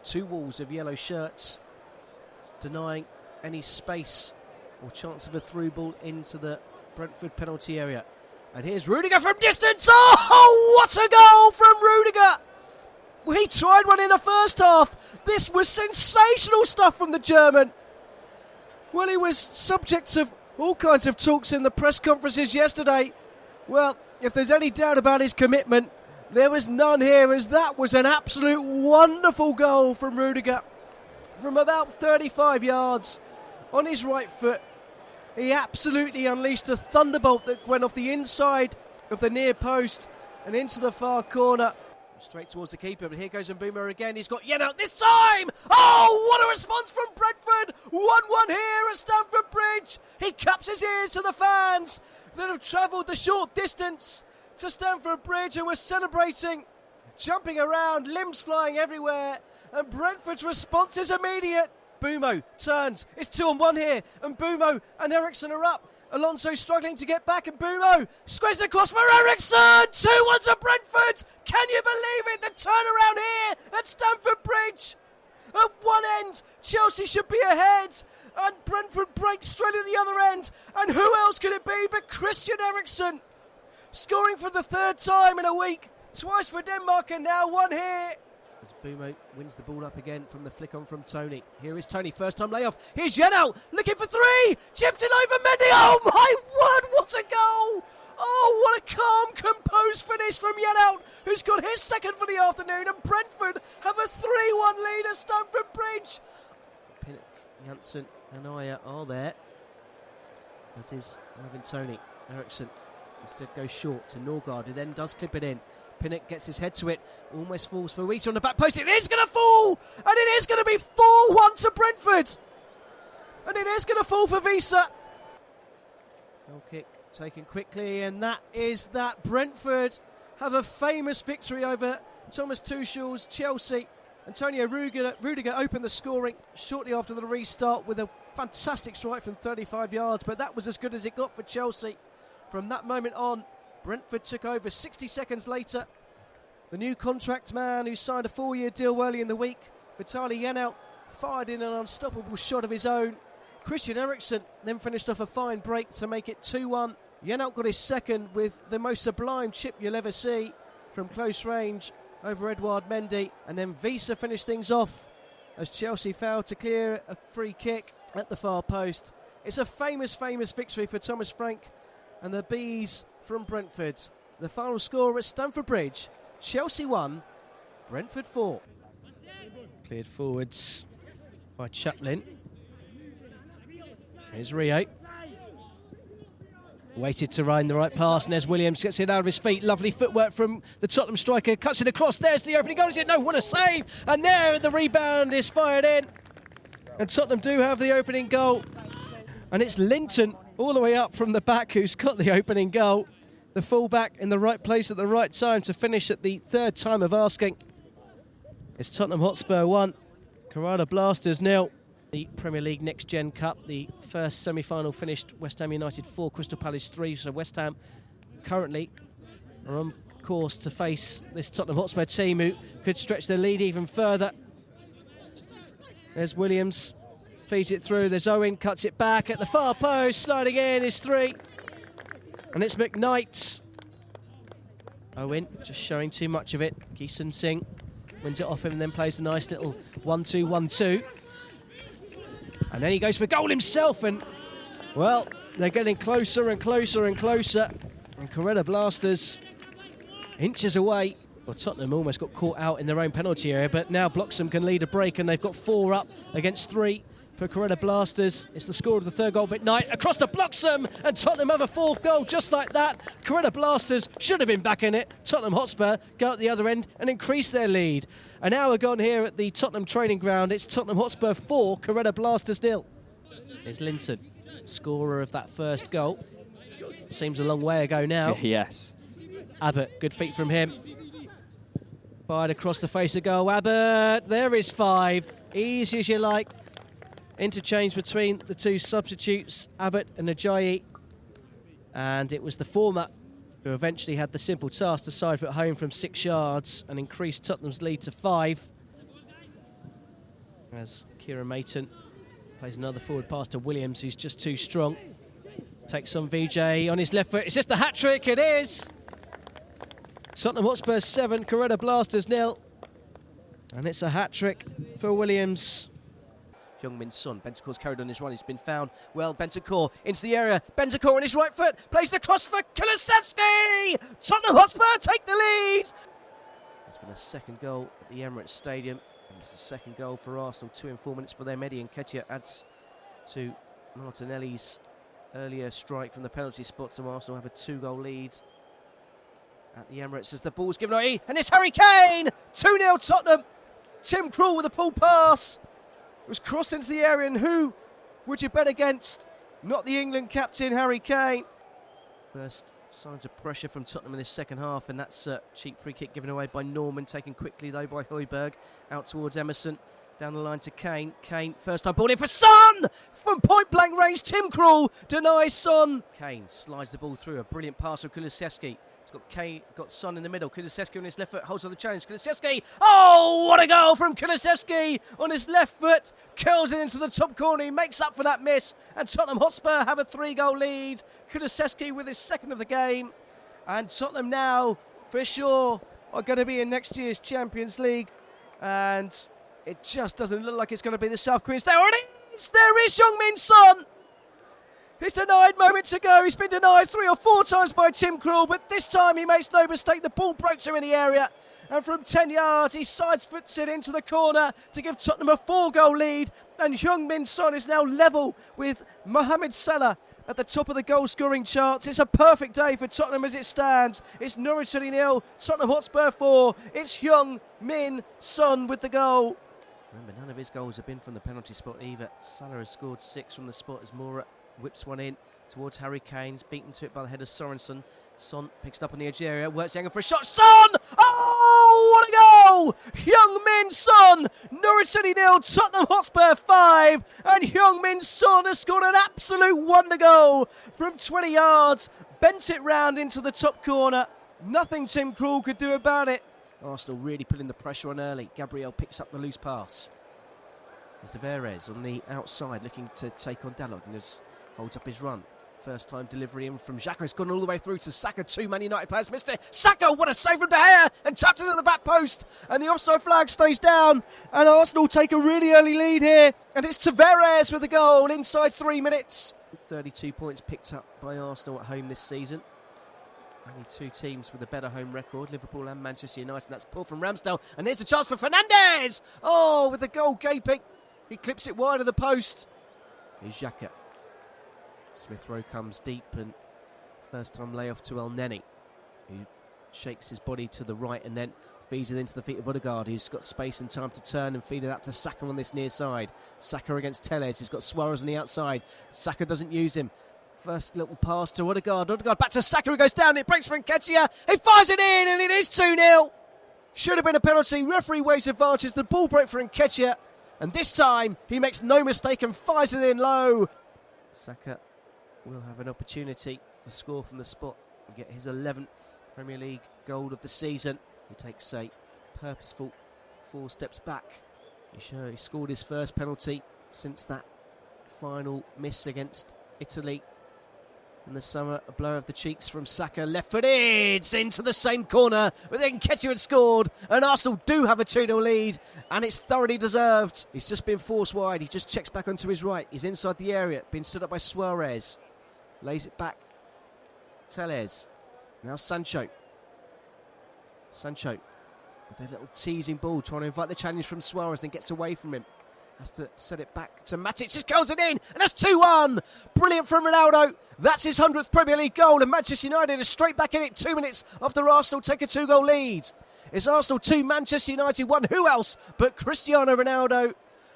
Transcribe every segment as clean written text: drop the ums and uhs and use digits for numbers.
two walls of yellow shirts, denying any space or chance of a through ball into the Brentford penalty area. And here's Rudiger from distance. Oh, what a goal from Rudiger! He tried one in the first half. This was sensational stuff from the German. Well, he was subject of all kinds of talks in the press conferences yesterday. Well, if there's any doubt about his commitment, there was none here, as that was an absolute wonderful goal from Rudiger. From about 35 yards on his right foot, he absolutely unleashed a thunderbolt that went off the inside of the near post and into the far corner. Straight towards the keeper, but here goes Mbeumo again. He's got Yen out this time! Oh, what a response from Brentford! 1-1 here at Stamford Bridge. He cups his ears to the fans that have travelled the short distance to Stamford Bridge and were celebrating, jumping around, limbs flying everywhere. And Brentford's response is immediate. Mbeumo turns. It's 2-on-1 here. And Mbeumo and Eriksson are up. Alonso struggling to get back, and Mbeumo squares across for Eriksson. 2-1 to Brentford. Can you believe it? The turnaround here at Stamford Bridge. At one end, Chelsea should be ahead, and Brentford breaks straight at the other end. And who else could it be but Christian Eriksson, scoring for the third time in a week, twice for Denmark, and now one here. As Mbeumo wins the ball up again from the flick on from Tony. Here is Tony, first time layoff. Here's Yenal, looking for three. Chipped it over Mendy. Oh my word, what a goal! Oh, what a calm, composed finish from Yenal, who's got his second for the afternoon. And Brentford have a 3-1 lead at Stamford Bridge. Pinnock, Janssen and Aya are there, as is Ivan Tony. Eriksson instead goes short to Norgard, who then does clip it in. Pinnock gets his head to it, almost falls for Wiese on the back post. It is going to fall, and it is going to be 4-1 to Brentford, and it is going to fall for Wiese. Goal kick taken quickly, and that is that. Brentford have a famous victory over Thomas Tuchel's Chelsea. Antonio Rudiger opened the scoring shortly after the restart with a fantastic strike from 35 yards, but that was as good as it got for Chelsea. From that moment on, Brentford took over. 60 seconds later, the new contract man who signed a 4-year deal early in the week, Vitaly Yenal, fired in an unstoppable shot of his own. Christian Eriksson then finished off a fine break to make it 2-1. Yenal got his second with the most sublime chip you'll ever see from close range over Edouard Mendy. And then Wiese finished things off as Chelsea failed to clear a free kick at the far post. It's a famous, famous victory for Thomas Frank and the Bees from Brentford. The final score at Stamford Bridge: Chelsea 1, Brentford 4. Cleared forwards by Chaplin. Here's Rio. Waited to run the right pass. Nez Williams gets it out of his feet. Lovely footwork from the Tottenham striker. Cuts it across. There's the opening goal. Is it? No, what a save. And there the rebound is fired in. And Tottenham do have the opening goal. And it's Linton all the way up from the back who's got the opening goal. The fullback in the right place at the right time to finish at the third time of asking. It's Tottenham Hotspur 1, Kerala Blasters 0. The Premier League Next Gen Cup, the first semi-final finished West Ham United 4, Crystal Palace 3. So West Ham currently are on course to face this Tottenham Hotspur team who could stretch their lead even further. There's Williams, feeds it through. There's Owen, cuts it back at the far post. Sliding in is 3. And it's McKnight. Owen just showing too much of it. Geeson Singh wins it off him and then plays a nice little 1-2-1-2. And then he goes for goal himself, and well, they're getting closer and closer and closer. And Kerala Blasters inches away. Well, Tottenham almost got caught out in their own penalty area, but now Bloxham can lead a break, and they've got 4 up against 3 for Kerala Blasters. It's the score of the third goal, McKnight across to Bloxham, and Tottenham have a 4th goal just like that. Kerala Blasters should have been back in it. Tottenham Hotspur go at the other end and increase their lead. An hour gone here at the Tottenham training ground. It's Tottenham Hotspur 4, Kerala Blasters 0. Here's Linton, scorer of that first goal. Seems a long way ago now. Yes. Abbott, good feet from him. Fired across the face of goal. Abbott, there is 5. Easy as you like. Interchange between the two substitutes, Abbott and Ajayi. And it was the former who eventually had the simple task to side foot home from 6 yards and increased Tottenham's lead to 5. As Kieran Mayton plays another forward pass to Williams, who's just too strong. Takes on VJ on his left foot. Is this the hat-trick? It is! Tottenham Hotspur 7, Coretta Blasters 0. And it's a hat-trick for Williams. Heung-min Son, Bentancur's carried on his run, he's been found. Well, Bentancur into the area. Bentancur on his right foot, plays it across for Kulusevski! Tottenham Hotspur take the lead! There's been a second goal at the Emirates Stadium. And it's the second goal for Arsenal, 2 in 4 minutes for them. Eddie Nketiah adds to Martinelli's earlier strike from the penalty spot, so Arsenal have a 2-goal lead at the Emirates as the ball's given away. And it's Harry Kane! 2-0 Tottenham! Tim Krul with a pull pass. It was crossed into the area, and who would you bet against? Not the England captain, Harry Kane. First signs of pressure from Tottenham in this second half, and that's a cheap free kick given away by Norman, taken quickly though by Højbjerg. Out towards Emerson, down the line to Kane. Kane, first time ball in for Son! From point blank range, Tim Krul denies Son. Kane slides the ball through, a brilliant pass from Kulusevski. Got Son in the middle. Kulusevski on his left foot holds on the challenge. Kulusevski, oh, what a goal from Kulusevski on his left foot. Curls it into the top corner. He makes up for that miss. And Tottenham Hotspur have a 3-goal lead. Kulusevski with his second of the game. And Tottenham now, for sure, are going to be in next year's Champions League. And it just doesn't look like it's going to be the South Koreans. There it is! There is Heung-min Son! He's denied moments ago. He's been denied 3 or 4 times by Tim Krul, but this time he makes no mistake. The ball broke to him in the area, and from 10 yards he sidefoots it into the corner to give Tottenham a 4-goal lead. And Heung-min Son is now level with Mohamed Salah at the top of the goal-scoring charts. It's a perfect day for Tottenham as it stands. It's Norwich City 0, Tottenham Hotspur 4. It's Heung-min Son with the goal. Remember, none of his goals have been from the penalty spot either. Salah has scored 6 from the spot as Moura whips one in towards Harry Kane, beaten to it by the head of Sorensen. Son picks it up on the edge area, works the angle for a shot. Son! Oh, what a goal! Heung-min Son! Norwich City 0, Tottenham Hotspur 5. And Heung-min Son has scored an absolute wonder goal from 20 yards. Bent it round into the top corner. Nothing Tim Krul could do about it. Arsenal really putting the pressure on early. Gabriel picks up the loose pass. There's Tavares on the outside looking to take on Dalot, and just holds up his run. First time delivery in from Xhaka. It's gone all the way through to Saka. 2 Man United players missed it. Saka, what a save from De Gea, and tapped it at the back post. And the offside flag stays down. And Arsenal take a really early lead here. And it's Tavares with the goal inside 3 minutes. 32 points picked up by Arsenal at home this season. Only 2 teams with a better home record, Liverpool and Manchester United. And that's pulled from Ramsdale. And here's a chance for Fernandes. Oh, with the goal gaping. He clips it wide of the post. Here's Xhaka. Smith Rowe comes deep, and first time layoff to El Neni, who shakes his body to the right and then feeds it into the feet of Odegaard, who's got space and time to turn and feed it up to Saka on this near side. Saka against Telles. He's got Suarez on the outside. Saka doesn't use him. First little pass to Odegaard. Odegaard back to Saka, who goes down. It breaks for Nketiah. He fires it in, and it is 2-0. Should have been a penalty. Referee waves advantage. The ball break for Nketiah. And this time, he makes no mistake and fires it in low. Saka will have an opportunity to score from the spot and get his 11th Premier League goal of the season. He takes a purposeful 4 steps back. He scored his first penalty since that final miss against Italy in the summer. A blow of the cheeks from Saka, left-footed into the same corner, but then Nketiah had scored, and Arsenal do have a 2-0 lead, and it's thoroughly deserved. He's just been forced wide. He just checks back onto his right. He's inside the area, being stood up by Suarez. Lays it back. Telles. Now Sancho with a little teasing ball, trying to invite the challenge from Suarez, then gets away from him. Has to set it back to Matic, just goes it in, and that's 2-1. Brilliant from Ronaldo. That's his 100th Premier League goal, and Manchester United are straight back in it 2 minutes after Arsenal take a 2-goal lead. It's Arsenal 2, Manchester United 1. Who else but Cristiano Ronaldo?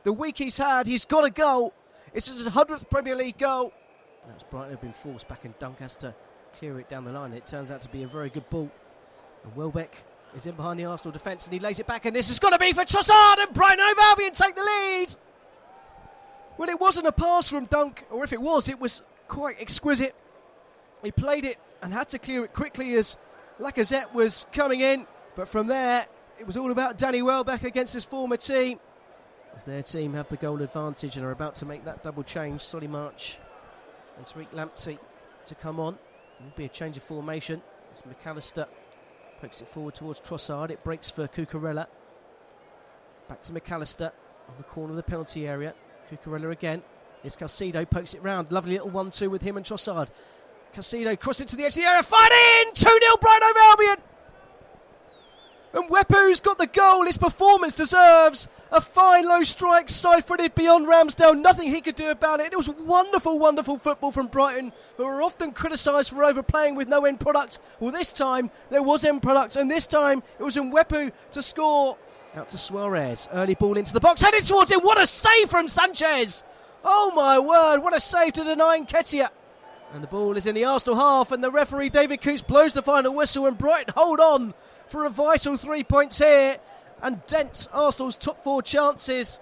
The week he's had, he's got a goal. It's his 100th Premier League goal. That's Brighton have been forced back, and Dunk has to clear it down the line. It turns out to be a very good ball. And Welbeck is in behind the Arsenal defence, and he lays it back, and this has got to be for Trossard, and Brighton over Albion take the lead. Well, it wasn't a pass from Dunk, or if it was quite exquisite. He played it and had to clear it quickly as Lacazette was coming in, but from there, it was all about Danny Welbeck against his former team. as their team have the goal advantage and are about to make that double change. Solly March and Tariq Lamptey to come on. It will be a change of formation as McAllister pokes it forward towards Trossard. It breaks for Cucurella. Back to McAllister on the corner of the penalty area. Cucurella again. Here's Caicedo, pokes it round. Lovely little 1-2 with him and Trossard. Caicedo crossing to the edge of the area. Fighting! 2-0 Brighton over Albion. And Wepu's got the goal. His performance deserves a fine low strike, side-footed beyond Ramsdale. Nothing he could do about it. It was wonderful, wonderful football from Brighton, who are often criticised for overplaying with no end product. Well, this time there was end product, and this time it was Wepu to score. Out to Suarez. Early ball into the box, headed towards him. What a save from Sanchez! Oh my word, what a save to deny Nketiah. And the ball is in the Arsenal half, and the referee David Coots blows the final whistle, and Brighton hold on for a vital 3 points here and dents Arsenal's top 4 chances.